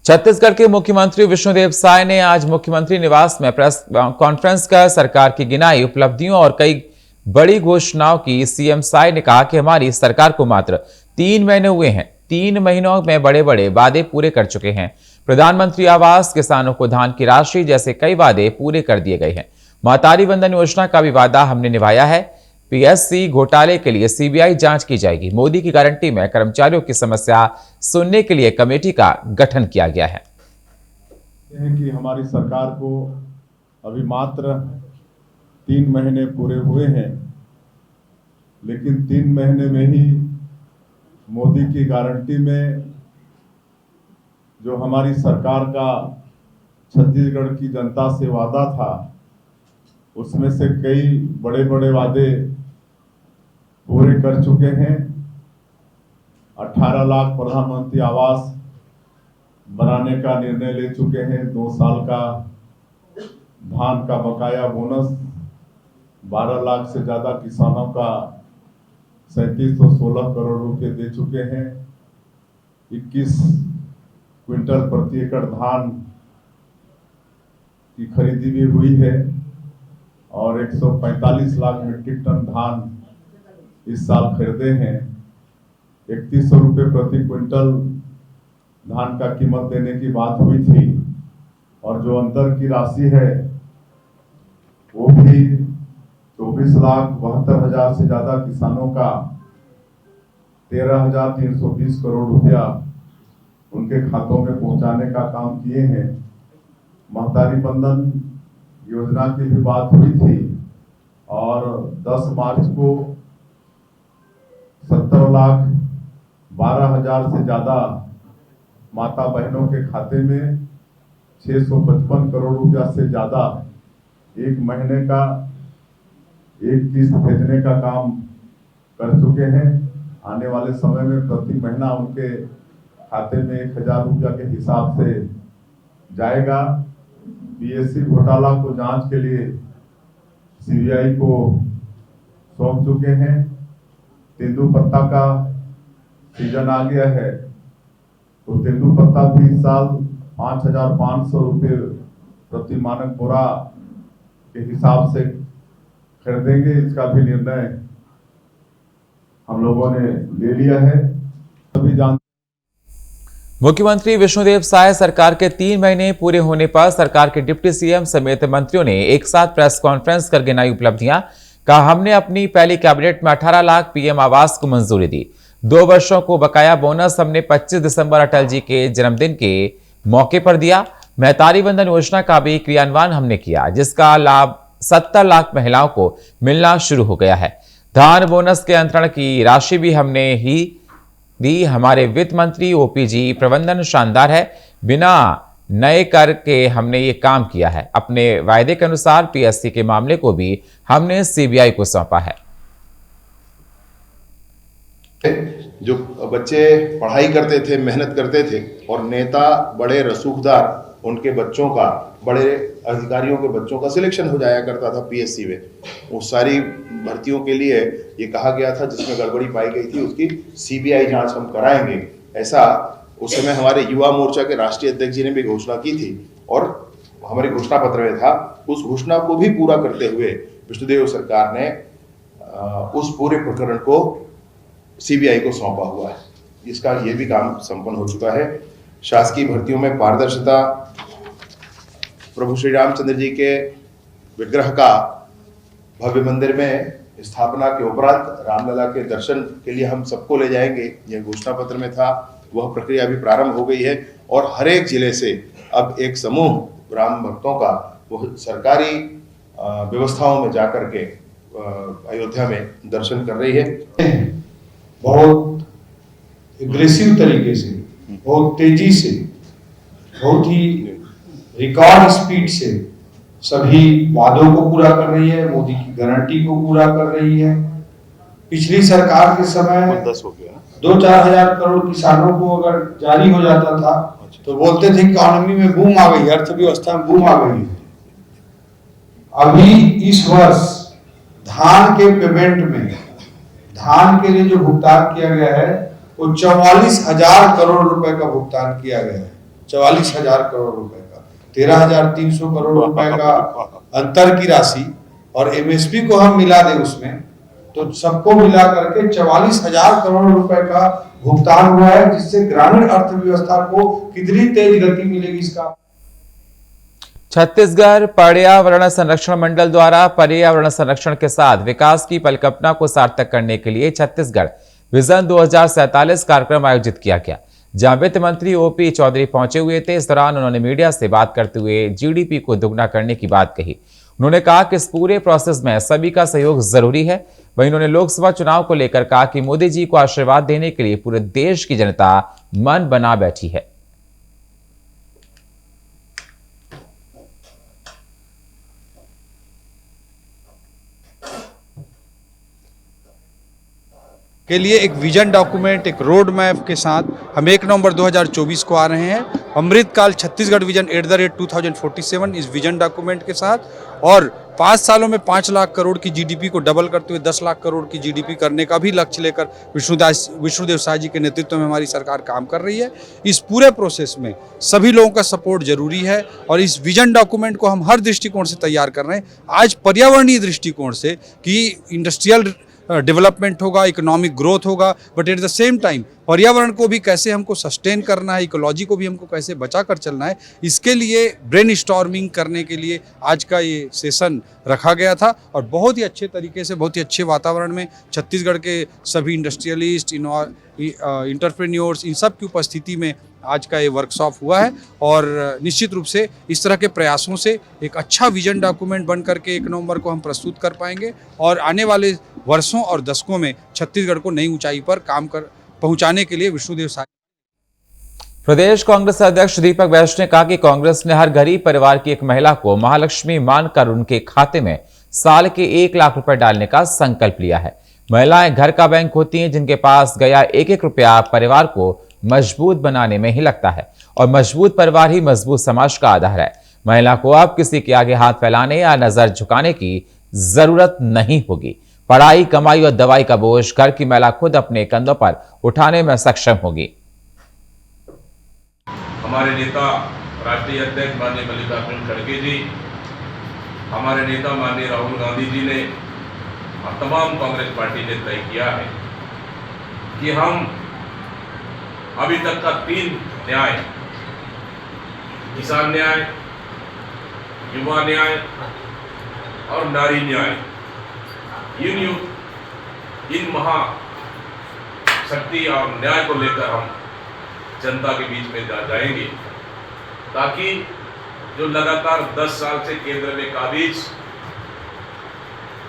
छत्तीसगढ़ के मुख्यमंत्री विष्णुदेव साय ने आज मुख्यमंत्री निवास में प्रेस कॉन्फ्रेंस कर सरकार की गिनाई उपलब्धियों और कई बड़ी घोषणाओं की। सीएम साय ने कहा कि हमारी सरकार को मात्र 3 महीने हुए हैं, 3 महीनों में बड़े बड़े वादे पूरे कर चुके हैं। प्रधानमंत्री आवास, किसानों को धान की राशि जैसे कई वादे पूरे कर दिए गए हैं। महतारी वंदन योजना का भी वादा हमने निभाया है। पीएससी घोटाले के लिए सीबीआई जांच की जाएगी। मोदी की गारंटी में कर्मचारियों की समस्या सुनने के लिए कमेटी का गठन किया गया है। कि हमारी सरकार को अभी मात्र 3 महीने पूरे हुए हैं, लेकिन 3 महीने में ही मोदी की गारंटी में जो हमारी सरकार का छत्तीसगढ़ की जनता से वादा था, उसमें से कई बड़े बड़े वादे पूरे कर चुके हैं। 18 लाख प्रधानमंत्री आवास बनाने का निर्णय ले चुके हैं। 2 साल का धान का बकाया बोनस, 12 लाख से ज्यादा किसानों का 3716 करोड़ रुपए दे चुके हैं। 21 क्विंटल प्रति एकड़ धान की खरीदी भी हुई है और 145 लाख मीट्रिक टन धान इस साल खरीदे हैं। 3100 रुपये प्रति क्विंटल धान का कीमत देने की बात हुई थी और जो अंतर की राशि है वो भी 24,72,000 से ज्यादा किसानों का 13,320 करोड़ रुपया उनके खातों में पहुंचाने का काम किए हैं। महतारी वंदन योजना की भी बात हुई थी और 10 मार्च को 17,12,000 से ज्यादा माता बहनों के खाते में 655 करोड़ रुपया से ज्यादा एक महीने का एक किस्त भेजने का काम कर चुके हैं। आने वाले समय में प्रति महीना उनके खाते में 1,000 रुपया के हिसाब से जाएगा। पीएससी घोटाला को जांच के लिए सीबीआई को सौंप चुके हैं। तेंदुपत्ता का सीजन आ गया है तो तेंदुपत्ता भी इस साल 5,500 रुपये प्रति मानक बोरा के हिसाब से खरीदेंगे। इसका भी निर्णय हम लोगों ने ले लिया है। सभी मुख्यमंत्री विष्णुदेव साय सरकार के 3 महीने पूरे होने पर सरकार के डिप्टी सीएम समेत मंत्रियों ने एक साथ प्रेस कॉन्फ्रेंस कर गिनाई उपलब्धियां। कहा, हमने अपनी पहली कैबिनेट में 18 लाख पीएम आवास को मंजूरी दी। 2 वर्षों को बकाया बोनस हमने 25 दिसंबर अटल जी के जन्मदिन के मौके पर दिया। महतारी वंदन योजना का भी क्रियान्वयन हमने किया, जिसका लाभ 70 लाख महिलाओं को मिलना शुरू हो गया है। धान बोनस के अंतरण की राशि भी हमने ही दी। हमारे वित्त मंत्री ओपीजी प्रबंधन शानदार है। बिना नए कर के हमने ये काम किया है। अपने वायदे के अनुसार पीएससी के मामले को भी हमने सीबीआई को सौंपा है। जो बच्चे पढ़ाई करते थे, मेहनत करते थे और नेता बड़े रसूखदार, उनके बच्चों का, बड़े अधिकारियों के बच्चों का सिलेक्शन हो जाया करता था पीएससी में। वो सारी भर्तियों के लिए ये कहा गया था जिसमें गड़बड़ी पाई गई थी उसकी सीबीआई जांच हम कराएंगे। ऐसा उस समय हमारे युवा मोर्चा के राष्ट्रीय अध्यक्ष जी ने भी घोषणा की थी और हमारे घोषणा पत्र में था। उस घोषणा को भी पूरा करते हुए विष्णुदेव सरकार ने उस पूरे प्रकरण को सीबीआई को सौंपा हुआ है। इसका ये भी काम संपन्न हो चुका है। शासकीय भर्तियों में पारदर्शिता, प्रभु श्री रामचंद्र जी के विग्रह का भव्य मंदिर में स्थापना के उपरांत रामलला के दर्शन के लिए हम सबको ले जाएंगे, यह घोषणा पत्र में था। वह प्रक्रिया भी प्रारंभ हो गई है और हर एक जिले से अब एक समूह राम भक्तों का वो सरकारी व्यवस्थाओं में जाकर के अयोध्या में दर्शन कर रही है। बहुत एग्रेसिव तरीके से, बहुत तेजी से, बहुत ही रिकॉर्ड स्पीड से सभी वादों को पूरा कर रही है, मोदी की गारंटी को पूरा कर रही है। पिछली सरकार के समय 2-4 हजार करोड़ किसानों को अगर जारी हो जाता था तो बोलते थे इकोनॉमी में बूम आ गई, अर्थव्यवस्था में बूम आ गई। अभी इस वर्ष धान के पेमेंट में, धान के लिए जो भुगतान किया गया है वो 44,000 करोड़ रुपए का भुगतान किया गया है। 44,000 करोड़ रुपए का, 13,300 करोड़ रुपए का अंतर की राशि और एमएसपी को हम मिला दें उसमें, तो सबको मिला करके 44,000 करोड़ रुपए का भुगतान हुआ है, जिससे ग्रामीण अर्थव्यवस्था को कितनी तेज गति मिलेगी इसका। छत्तीसगढ़ पर्यावरण संरक्षण मंडल द्वारा पर्यावरण संरक्षण के साथ विकास की परिकल्पना को सार्थक करने के लिए छत्तीसगढ़ विजन 2047 कार्यक्रम आयोजित किया गया, जहां वित्त मंत्री ओपी चौधरी पहुंचे हुए थे। इस दौरान उन्होंने मीडिया से बात करते हुए जीडीपी को दुगना करने की बात कही। उन्होंने कहा कि इस पूरे प्रोसेस में सभी का सहयोग जरूरी है। वहीं उन्होंने लोकसभा चुनाव को लेकर कहा कि मोदी जी को आशीर्वाद देने के लिए पूरे देश की जनता मन बना बैठी है। के लिए एक विजन डॉक्यूमेंट, एक रोड मैप के साथ हम 1 नवंबर 2024 को आ रहे हैं। अमृतकाल छत्तीसगढ़ विजन @2047 इस विजन डॉक्यूमेंट के साथ, और 5 सालों में 5 लाख करोड़ की जीडीपी को डबल करते हुए 10 लाख करोड़ की जीडीपी करने का भी लक्ष्य लेकर विष्णुदेव साय जी के नेतृत्व में हमारी सरकार काम कर रही है। इस पूरे प्रोसेस में सभी लोगों का सपोर्ट जरूरी है और इस विजन डॉक्यूमेंट को हम हर दृष्टिकोण से तैयार कर रहे हैं। आज पर्यावरणीय दृष्टिकोण से कि इंडस्ट्रियल डेवलपमेंट होगा, इकोनॉमिक ग्रोथ होगा, but at the same time पर्यावरण को भी कैसे हमको सस्टेन करना है, इकोलॉजी को भी हमको कैसे बचा कर चलना है, इसके लिए ब्रेनस्टॉर्मिंग करने के लिए आज का ये सेशन रखा गया था। और बहुत ही अच्छे तरीके से, बहुत ही अच्छे वातावरण में छत्तीसगढ़ के सभी इंडस्ट्रियलिस्ट, इंटरप्रेन्योर्स, इन सब की उपस्थिति में आज का ये वर्कशॉप हुआ है। और निश्चित रूप से इस तरह के प्रयासों से एक अच्छा विजन डॉक्यूमेंट बन करके 1 नवंबर को हम प्रस्तुत कर पाएंगे और आने वाले वर्षों और दशकों में छत्तीसगढ़ को नई ऊंचाई पर काम कर पहुंचाने के लिए विष्णुदेव साय। प्रदेश कांग्रेस अध्यक्ष दीपक वैश्य ने कहा कि कांग्रेस ने हर गरीब परिवार की एक महिला को महालक्ष्मी मानकर उनके खाते में साल के 1 लाख रुपए डालने का संकल्प लिया है। महिलाएं घर का बैंक होती हैं, जिनके पास गया 1-1 रुपया परिवार को मजबूत बनाने में ही लगता है और मजबूत परिवार ही मजबूत समाज का आधार है। महिला को अब किसी के आगे हाथ फैलाने या नजर झुकाने की जरूरत नहीं होगी। पढ़ाई, कमाई और दवाई का बोझ घर की महिला खुद अपने कंधों पर उठाने में सक्षम होगी। हमारे नेता राष्ट्रीय अध्यक्ष माननीय मल्लिकार्जुन खड़गे जी, हमारे नेता माननीय राहुल गांधी जी ने और तमाम कांग्रेस पार्टी ने तय किया है कि हम अभी तक का 3 न्याय, किसान न्याय, युवा न्याय और नारी न्याय, इन महाशक्ति और न्याय को लेकर हम जनता के बीच में जाएंगे, ताकि जो लगातार 10 साल से केंद्र में काबिज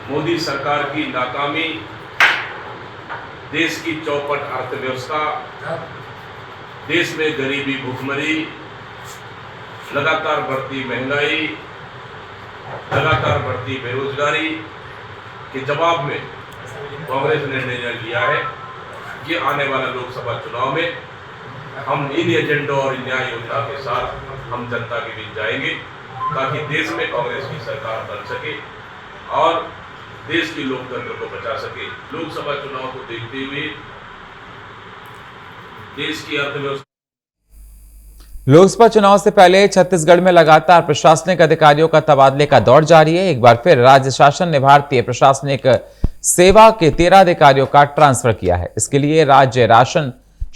मोदी सरकार की नाकामी, देश की चौपट अर्थव्यवस्था, देश में गरीबी, भूखमरी, लगातार बढ़ती महंगाई, लगातार बढ़ती बेरोजगारी के जवाब में कांग्रेस ने निर्णय लिया है कि आने वाला लोकसभा चुनाव में हम इन एजेंडों और न्याय योजना के साथ हम जनता के बीच जाएंगे, ताकि देश में कांग्रेस की सरकार बन सके और देश की लोकतंत्र को बचा सके। लोकसभा चुनाव को देखते हुए देश की अर्थव्यवस्था। लोकसभा चुनाव से पहले छत्तीसगढ़ में लगातार प्रशासनिक अधिकारियों का तबादले का दौर जारी है। एक बार फिर राज्य शासन ने भारतीय प्रशासनिक सेवा के 13 अधिकारियों का ट्रांसफर किया है। इसके लिए राज्य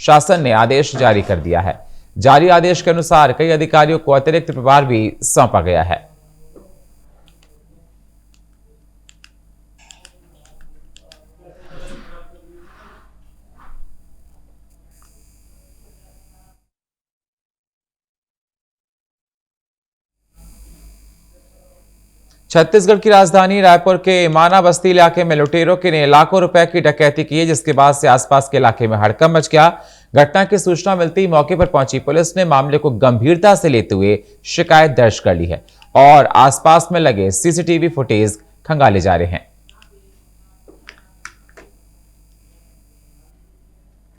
शासन ने आदेश जारी कर दिया है। जारी आदेश के अनुसार कई अधिकारियों को अतिरिक्त प्रभार भी सौंपा गया है। छत्तीसगढ़ की राजधानी रायपुर के माना बस्ती इलाके में लुटेरों ने लाखों रुपए की डकैती की, जिसके बाद से आसपास के इलाके में हड़कंप मच गया। घटना की सूचना मिलते ही मौके पर पहुंची पुलिस ने मामले को गंभीरता से लेते हुए शिकायत दर्ज कर ली है और आसपास में लगे सीसीटीवी फुटेज खंगाले जा रहे हैं।